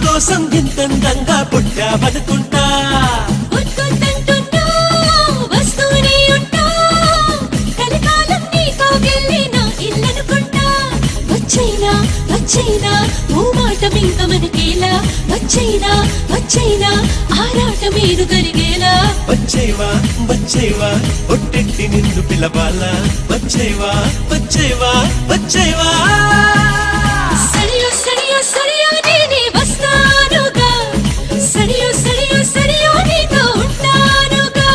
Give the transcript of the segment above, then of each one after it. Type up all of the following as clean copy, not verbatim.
కోసం ఇంతందంగా పుట్టావనుకుంటా వస్తూనే ఉంటా కలకాలం నీతో వెళ్ళి నా ఇల్లనుకుంటా వచ్చైనా వచ్చైనా ఓ మాట మింక మనకేలా వచ్చైనా వచ్చైనా ఆరాట మీరు కలిగేలా వచ్చేవా వచ్చేవా ఒట్టెట్టి నిన్ను పిలవాలా వచ్చేవా వచ్చేవా వచ్చేవా సరియో సరియో సరియో నేనే వస్తానుగా సరియో సరియో సరియో నీతో ఉంటానుగా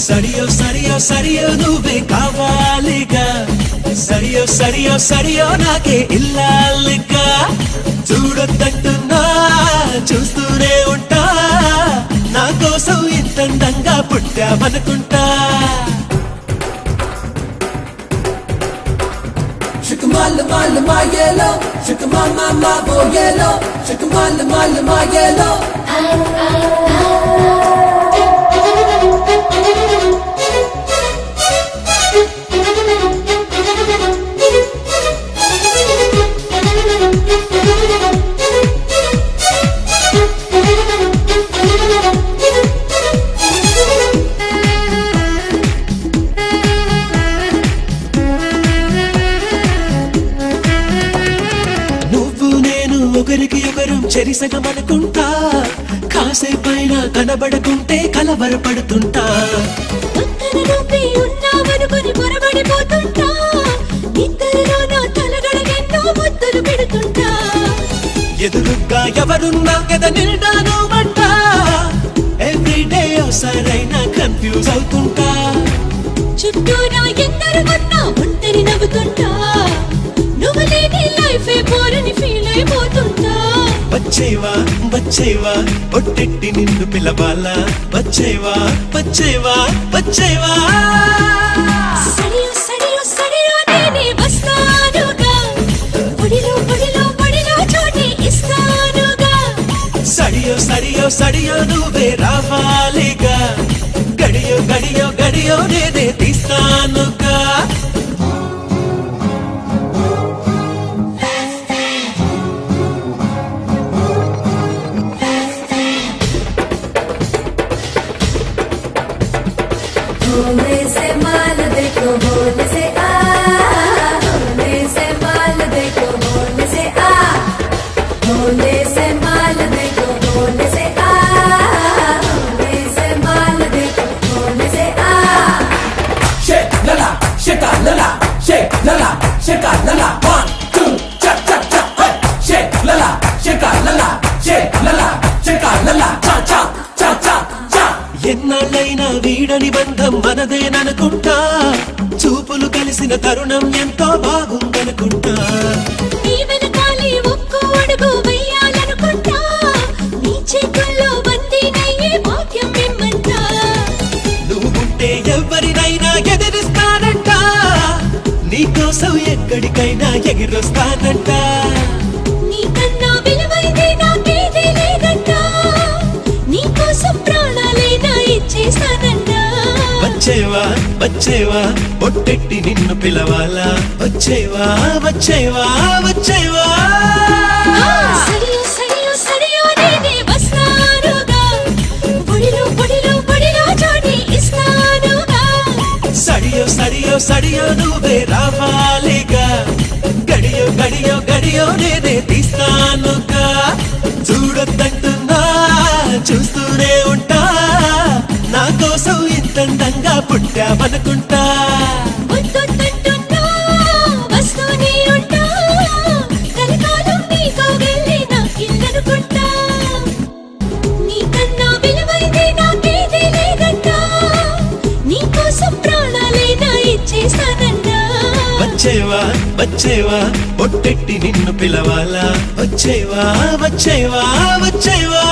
సరియో సరియో సరియో నువ్వే కావాలిగా సరియో సరియో సరియో నాకే ఇల్లాలిగా చూడొద్దంటున్నా చూస్తూనే ఉంటా నా కోసం ఇంతందంగా పుట్టావనుకుంటా Mal my yellow, shake my boy yellow, shake my yellow. ఒకరికి ఒకరు చెరిసగమనుకుంటా కాసేపైనా కనబడకుంటే కలవరపడుతుంటా పక్కన నువ్వే ఉన్నావనుకొని పొరబడిపోతుంటా ఇద్దరిలో నా తలగడగెన్నో ముద్దులు పెడుతుంటా ఎదురుగా ఎవరున్నా కదా నిండాను అంట ఎవ్రీడే ఒకసారైనా కన్ఫ్యూజ్ అవుతుంటా చుట్టూ నా ఎందరు ఉన్నా ఒంటరి నవ్వుతుంటా నువ్వు లేని లైఫే బోరని ఫీల్ అయిపోతుంటా వచ్చేవా వచ్చేవా ఒట్టెట్టి నిన్ను పిలవాలా వచ్చేవా వచ్చేవా వచ్చేవా సరియో సరియో సరియో నేనే వస్తానుగా పొడిలో పొడిలో పొడిలో చోటి ఇస్తానుగా సరియో సరియో సరియో నువ్వే రావాలిగా గడియో గడియో గడియో నేనే తీస్తానుగా होने से माल देखो होने से आ होने से माल देखो होने से आ होने से माल देखो होने से आ होने से माल देखो होने से आ shake lala shake lala shake lala shake lala 1 2 cha cha cha hey shake lala shake lala shake lala shake lala cha cha cha cha cha ఎన్నాళ్ళైనా వీడని బంధం మనదేననుకుంటా చూపులు కలిసిన తరుణం ఎంతో బాగుందనుకుంటా నీ వెనకాలే ఒక్కో అడుగు వెయ్యాలనుకుంటా నీ చేతుల్లో బందీనయ్యే భాగ్యం మిమ్మంటా నువ్వుంటే ఎవరినైనా ఎదిరిస్తానంట నీకోసం ఎక్కడికైనా ఎగిరొస్తానంట నీకన్నా విలువైంది నాకేదీ లేదంటా నీకోసం ప్రాణాలైనా ఇచ్చేస్తానంటా వచ్చేవా వచ్చేవా ఒట్టెట్టి నిన్ను పిలవాలా వచ్చేవా వచ్చేవా వచ్చేవా సరియో సరియో సరియో నేనే వస్తానుగా పొడిలో పొడిలో పొడిలో చోటి ఇస్తానుగా సడియో సడియో సడియో నువ్వే రావాలిగా గడియో గడియో గడియో నేనే తీస్తానుగా చూడొద్దంటున్నా చూస్తూనే ఉంటా నా కోసం ఇంతందంగా పుట్టావనుకుంటా వద్దొద్దంటున్నా వస్తూనే ఉంటా కలకాలం నీతో వెళ్ళి నా ఇల్లనుకుంటా నీకన్నా విలువైంది నాకేదీ లేదంటా నీకోసం ప్రాణాలైనా ఇచ్చేస్తానంటా వచ్చేవా వచ్చేవా ఒట్టెట్టి నిన్ను పిలవాలా వచ్చేవా వచ్చేవా వచ్చేవా